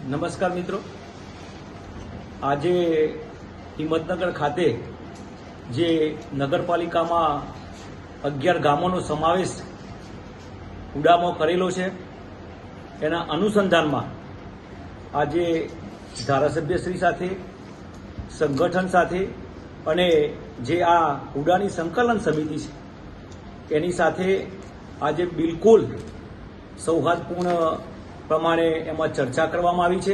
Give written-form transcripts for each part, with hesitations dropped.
નમસ્કાર મિત્રો, આજે હિંમતનગર ખાતે જે નગરપાલિકામાં 11 ગામોનો સમાવેશ ઉડામાં કરેલો છે એના અનુસંધાનમાં આજે ધારાસભ્યશ્રી સાથે સંગઠન સાથે અને જે આ ઉડાની સંકલન સમિતિ છે એની સાથે આજે બિલકુલ સૌહાર્દપૂર્ણ પ્રમાણે એમાં ચર્ચા કરવામાં આવી છે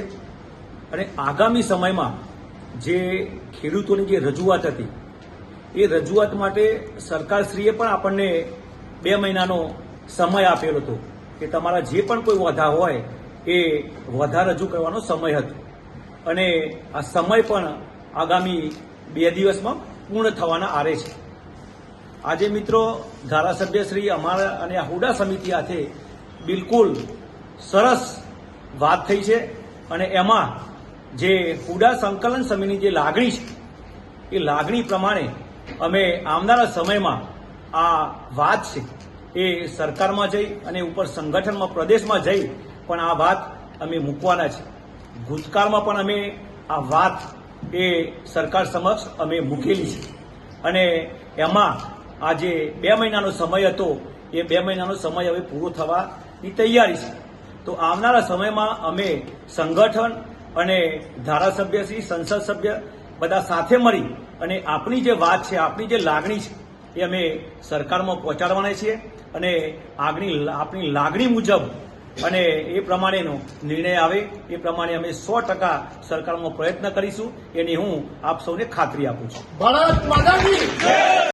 અને આગામી સમયમાં જે ખેડૂતોની જે રજૂઆત હતી એ રજૂઆત માટે સરકારશ્રીએ પણ આપણને 2 મહિનાનો સમય આપેલો હતો કે તમારા જે પણ કોઈ વધા હોય એ વધા રજૂ કરવાનો સમય હતો અને આ સમય પણ આગામી 2 દિવસમાં પૂર્ણ થવાના આરે છે। આજે મિત્રો ધારાસભ્યશ્રી અમારા અને આ હુડા સમિતિ સાથે બિલકુલ સરસ વાત થઈ છે અને એમાં જે હુડા સંકલન સમિતિની જે લાગણી છે એ લાગણી પ્રમાણે અમે આવનારા સમયમાં આ વાત છે એ સરકારમાં જઈ અને ઉપર સંગઠનમાં પ્રદેશમાં જઈ પણ આ વાત અમે મૂકવાના છે। ભૂતકાળમાં પણ અમે આ વાત એ સરકાર સમક્ષ અમે મૂકેલી છે અને એમાં આ જે 2 મહિનાનો સમય હતો એ 2 મહિનાનો સમય હવે પૂરો થવાની તૈયારી છે। તો આવનારા સમયમાં અમે સંગઠન અને ધારાસભ્યશ્રી સંસદ સભ્ય બધા સાથે મળી અને આપણી જે વાત છે આપણી જે લાગણી છે એ અમે સરકારમાં પહોંચાડવાના છીએ અને આપણી લાગણી મુજબ અને એ પ્રમાણેનો નિર્ણય આવે એ પ્રમાણે અમે 100% સરકારમાં પ્રયત્ન કરીશું એની હું આપ સૌને ખાતરી આપું છું। ભારત માતા કી જય।